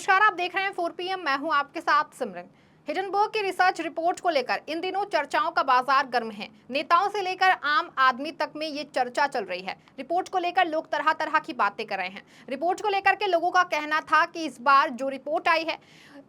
नमस्कार, आप देख रहे हैं 4 PM। मैं हूं आपके साथ सिमरन। हिडनबर्ग की रिसर्च रिपोर्ट को लेकर इन दिनों चर्चाओं का बाजार गर्म है। नेताओं से लेकर आम आदमी तक में ये चर्चा चल रही है। रिपोर्ट को लेकर लोग तरह तरह की बातें कर रहे हैं। रिपोर्ट को लेकर के लोगों का कहना था कि इस बार जो रिपोर्ट आई है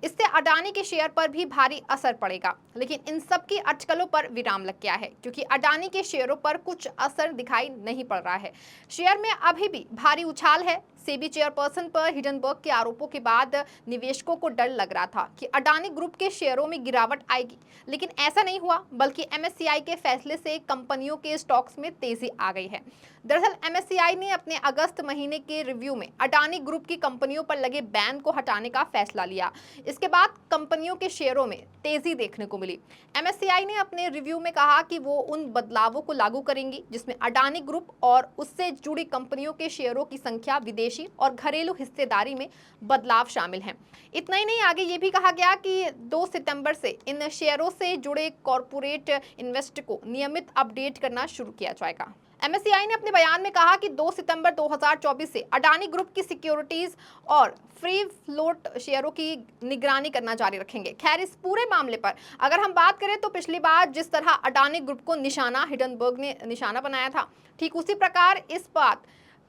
इससे अडानी के शेयर पर भी भारी असर पड़ेगा, लेकिन इन सब की अटकलों पर विराम लग गया है क्योंकि अडानी के शेयरों पर कुछ असर दिखाई नहीं पड़ रहा है। शेयर में अभी भी भारी उछाल है। सेबी चेयरपर्सन पर हिडनबर्ग के आरोपों के बाद निवेशकों को डर लग रहा था कि अडानी ग्रुप के शेयरों में गिरावट आएगी, लेकिन ऐसा नहीं हुआ, बल्कि एमएससीआई के फैसले से कंपनियों के स्टॉक्स में तेजी आ गई है। दरअसल एमएससीआई ने अपने अगस्त महीने के रिव्यू में अडानी ग्रुप की कंपनियों पर लगे बैन को हटाने का फैसला लिया। इसके बाद कंपनियों के शेयरों में तेजी देखने को मिली। एमएससीआई ने अपने रिव्यू में कहा कि वो उन बदलावों को लागू करेंगी जिसमें अडानी ग्रुप और उससे जुड़ी कंपनियों के शेयरों की संख्या, विदेशी और घरेलू हिस्सेदारी में बदलाव शामिल हैं। इतना ही नहीं, आगे ये भी कहा गया कि 2 सितंबर से इन शेयरों से जुड़े कॉरपोरेट इन्वेस्ट को नियमित अपडेट करना शुरू किया जाएगा। एमएससीआई ने अपने बयान में कहा कि 2 सितंबर 2024 से अडानी ग्रुप की सिक्योरिटीज और फ्री फ्लोट शेयरों की निगरानी करना जारी रखेंगे। खैर, इस पूरे मामले पर अगर हम बात करें तो पिछली बार जिस तरह अडानी ग्रुप को निशाना हिडनबर्ग ने निशाना बनाया था, ठीक उसी प्रकार इस बात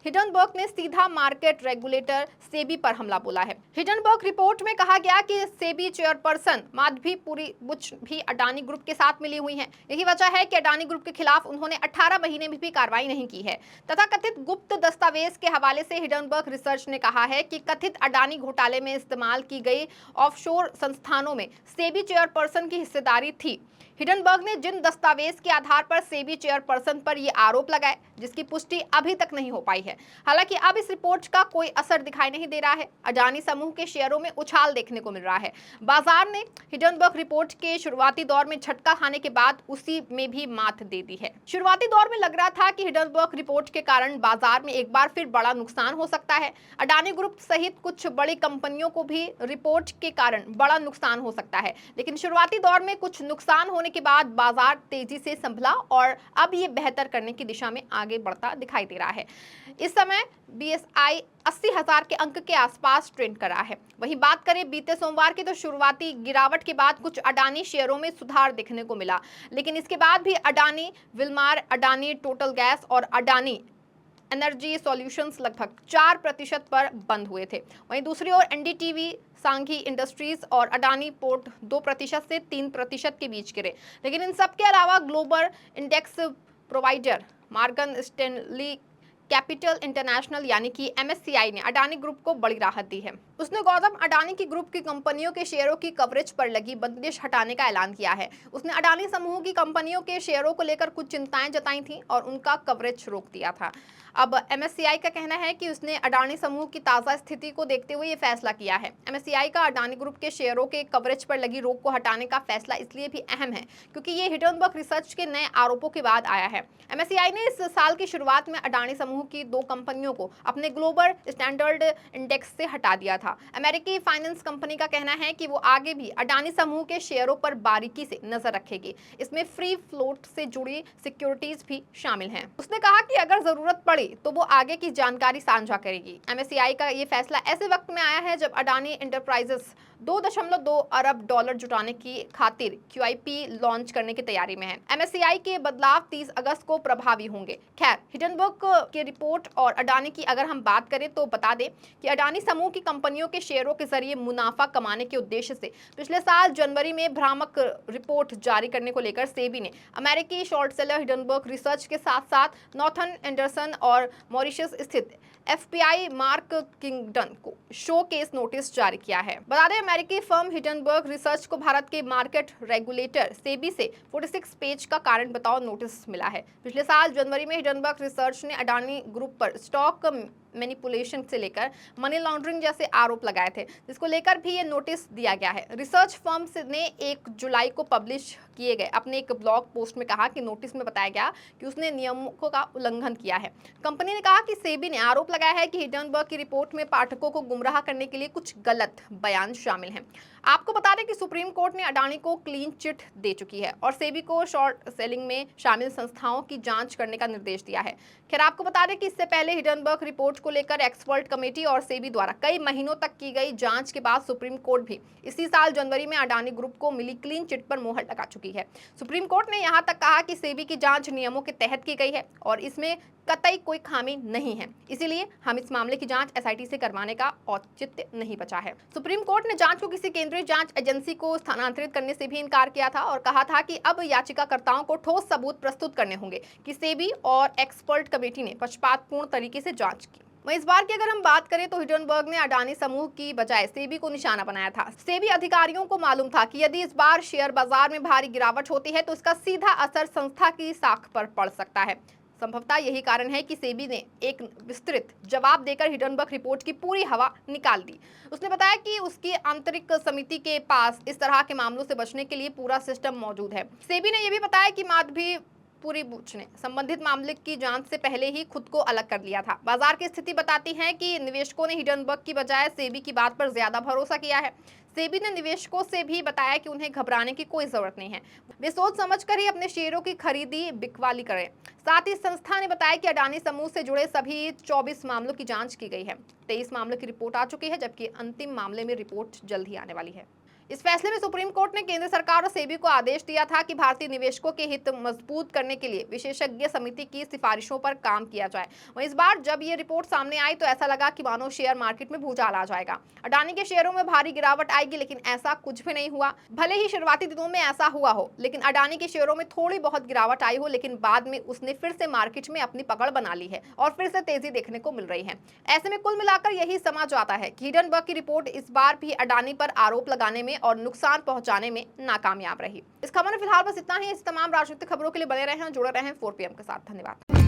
हिडनबर्ग ने सीधा मार्केट रेगुलेटर सेबी पर हमला बोला है। हिडनबर्ग रिपोर्ट में कहा गया कि सेबी चेयरपर्सन माधवीपुरी बुच भी अडानी ग्रुप के साथ मिली हुई हैं। यही वजह है कि अडानी ग्रुप के खिलाफ उन्होंने 18 महीने में भी कार्रवाई नहीं की है। तथा कथित गुप्त दस्तावेज के हवाले से हिडनबर्ग रिसर्च ने कहा है कि कथित अडानी घोटाले में इस्तेमाल की गई ऑफशोर संस्थानों में सेबी चेयरपर्सन की हिस्सेदारी थी। हिडनबर्ग ने जिन दस्तावेज के आधार पर सेबी चेयरपर्सन पर यह आरोप लगाए, जिसकी पुष्टि अभी तक नहीं हो पाई है। हालांकि अब इस रिपोर्ट का कोई असर दिखाई नहीं दे रहा है। अडानी समूह के शेयरों में उछाल देखने को मिल रहा है। बाजार ने हिडनबर्ग रिपोर्ट के शुरुआती दौर में झटका खाने के बाद उसी में भी मात दे दी है। शुरुआती दौर में लग रहा था कि हिडनबर्ग रिपोर्ट के कारण बाजार में एक बार फिर बड़ा नुकसान हो सकता है। अडानी ग्रुप सहित कुछ बड़ी कंपनियों को भी रिपोर्ट के कारण बड़ा नुकसान हो सकता है, लेकिन शुरुआती दौर में कुछ नुकसान होने के बाद बाजार तेजी से संभला और अब ये बेहतर करने की दिशा में आगे बढ़ता दिखाई दे रहा है। इस समय बीएसआई 80,000 के अंक के आसपास ट्रेंड कर रहा है। वहीं बात करें बीते सोमवार की, तो शुरुआती गिरावट के बाद कुछ अडानी शेयरों में सुधार देखने को मिला, लेकिन इसके बाद भी Adani Wilmar, Adani total gas और अडानी एनर्जी सॉल्यूशंस लगभग 4% पर बंद हुए थे। वहीं दूसरी ओर एनडीटीवी, सांघी इंडस्ट्रीज और अडानी पोर्ट 2% से 3% के बीच गिरे। लेकिन इन सब के अलावा global index provider Morgan Stanley capital international यानी कि एमएससीआई ने अडानी ग्रुप को बड़ी राहत दी है। उसने गौतम अडानी की ग्रुप की कंपनियों के शेयरों की कवरेज पर लगी बंदिश हटाने का ऐलान किया है। उसने अडानी समूह की कंपनियों के शेयरों को लेकर कुछ चिंताएं जताई थीं और उनका कवरेज रोक दिया था। अब एमएससीआई का कहना है कि उसने अडानी समूह की ताज़ा स्थिति को देखते हुए ये फैसला किया है। एमएससीआई का अडानी ग्रुप के शेयरों के कवरेज पर लगी रोक को हटाने का फैसला इसलिए भी अहम है क्योंकि ये हिडनबर्ग रिसर्च के नए आरोपों के बाद आया है। एमएससीआई ने इस साल की शुरुआत में अडानी समूह की 2 कंपनियों को अपने ग्लोबल स्टैंडर्ड इंडेक्स से हटा दिया था। अमेरिकी फाइनेंस कंपनी का कहना है कि वो आगे भी अडानी समूह के शेयरों पर बारीकी से नजर रखेगी। इसमें फ्री फ्लोट से जुड़ी सिक्योरिटीज भी शामिल हैं। उसने कहा कि अगर जरूरत पड़ी तो वो आगे की जानकारी साझा करेगी। एमएससीआई का ये फैसला ऐसे वक्त में आया है जब अडानी एंटरप्राइजेस $2.2 अरब जुटाने की खातिर QIP लॉन्च करने की तैयारी में है। एमएससीआई के बदलाव 30 अगस्त को प्रभावी होंगे। खैर, हिडनबर्ग की रिपोर्ट और अडानी की अगर हम बात करें तो बता दें कि अडानी समूह की कंपनियों के शेयरों के जरिए मुनाफा कमाने के उद्देश्य से पिछले साल जनवरी में भ्रामक रिपोर्ट जारी करने को लेकर सेबी ने अमेरिकी शॉर्ट सेलर हिडनबर्ग रिसर्च के साथ साथ नॉर्थन एंडरसन और मॉरिशस स्थित FBI मार्क किंगडन को शो केस नोटिस जारी किया है। बता दें, अमेरिकी फर्म हिडनबर्ग रिसर्च को भारत के मार्केट रेगुलेटर सेबी से 46 पेज का कारण बताओ नोटिस मिला है। पिछले साल जनवरी में हिडनबर्ग रिसर्च ने अडानी ग्रुप पर स्टॉक मैनिपुलेशन से लेकर मनी लॉन्ड्रिंग जैसे आरोप लगाए थे, जिसको लेकर भी ये नोटिस दिया गया है। रिसर्च फर्म ने 1 जुलाई को पब्लिश किए गए अपने एक ब्लॉग पोस्ट में कहा कि नोटिस में बताया गया कि उसने नियमों का उल्लंघन किया है। कंपनी ने कहा कि सेबी ने आरोप लगाया है कि हिडनबर्ग की रिपोर्ट में पाठकों को गुमराह करने के लिए कुछ गलत बयान शामिल हैं। आपको बता दें कि सुप्रीम कोर्ट ने अडानी को क्लीन चिट दे चुकी है और सेबी को शॉर्ट सेलिंग में शामिल संस्थाओं की जांच करने का निर्देश दिया है। खैर आपको बता दें कि इससे पहले हिडनबर्ग रिपोर्ट को लेकर एक्सपर्ट कमेटी और सेबी द्वारा कई महीनों तक की गई जांच के बाद सुप्रीम कोर्ट भी इसी साल जनवरी में अडानी ग्रुप को मिली क्लीन चिट पर मोहर लगा चुकी है। सुप्रीम कोर्ट ने यहां तक कहा कि सेबी की जांच नियमों के तहत की गई है और इसमें कतई कोई खामी नहीं है, इसीलिए हम इस मामले की जांच एसआईटी से करवाने का औचित्य नहीं बचा है। सुप्रीम कोर्ट ने जांच को किसी केंद्रीय जांच एजेंसी को स्थानांतरित करने से भी इनकार किया था और कहा था कि अब याचिकाकर्ताओं को ठोस सबूत प्रस्तुत करने होंगे कि सेबी और एक्सपर्ट कमेटी ने पक्षपातपूर्ण तरीके से जांच की। वहीं इस बार की अगर हम बात करें तो हिडनबर्ग ने अडानी समूह की बजाय सेबी को निशाना बनाया था। सेबी अधिकारियों को मालूम था कि यदि इस बार शेयर बाजार में भारी गिरावट होती है तो इसका सीधा असर संस्था की साख पर पड़ सकता है। संभवतः यही कारण है कि सेबी ने एक विस्तृत जवाब देकर हिडनबर्ग रिपोर्ट की पूरी हवा निकाल दी। उसने बताया कि उसकी आंतरिक समिति के पास इस तरह के मामलों से बचने के लिए पूरा सिस्टम मौजूद है। सेबी ने यह भी बताया कि माधवी पूरी बूच ने संबंधित मामले की जांच से पहले ही खुद को अलग कर लिया था। बाजार की स्थिति बताती है कि निवेशकों ने हिडनबर्ग की बजाय सेबी की बात पर ज्यादा भरोसा किया है। सेबी ने निवेशकों से भी बताया कि उन्हें घबराने की कोई जरूरत नहीं है, वे सोच समझकर ही अपने शेयरों की खरीदी बिकवाली करें। साथ ही संस्था ने बताया कि अडानी समूह से जुड़े सभी 24 मामलों की जांच की गई है। 23 मामलों की रिपोर्ट आ चुकी है, जबकि अंतिम मामले में रिपोर्ट जल्द ही आने वाली है। इस फैसले में सुप्रीम कोर्ट ने केंद्र सरकार और सेबी को आदेश दिया था कि भारतीय निवेशकों के हित मजबूत करने के लिए विशेषज्ञ समिति की सिफारिशों पर काम किया जाए। वहीं इस बार जब ये रिपोर्ट सामने आई तो ऐसा लगा कि मानो शेयर मार्केट में भूचाल आ जाएगा, अडानी के शेयरों में भारी गिरावट आएगी, लेकिन ऐसा कुछ भी नहीं हुआ। भले ही शुरुआती दिनों में ऐसा हुआ हो, लेकिन अडानी के शेयरों में थोड़ी बहुत गिरावट आई हो, लेकिन बाद में उसने फिर से मार्केट में अपनी पकड़ बना ली है और फिर से तेजी देखने को मिल रही है। ऐसे में कुल मिलाकर यही समझ आता है कि हिडनबर्ग की रिपोर्ट इस बार भी अडानी पर आरोप लगाने में और नुकसान पहुंचाने में नाकामयाब रही। इस खबर में फिलहाल बस इतना ही। इस तमाम राजनीतिक खबरों के लिए बने रहें और जुड़े रहें 4PM के साथ। धन्यवाद।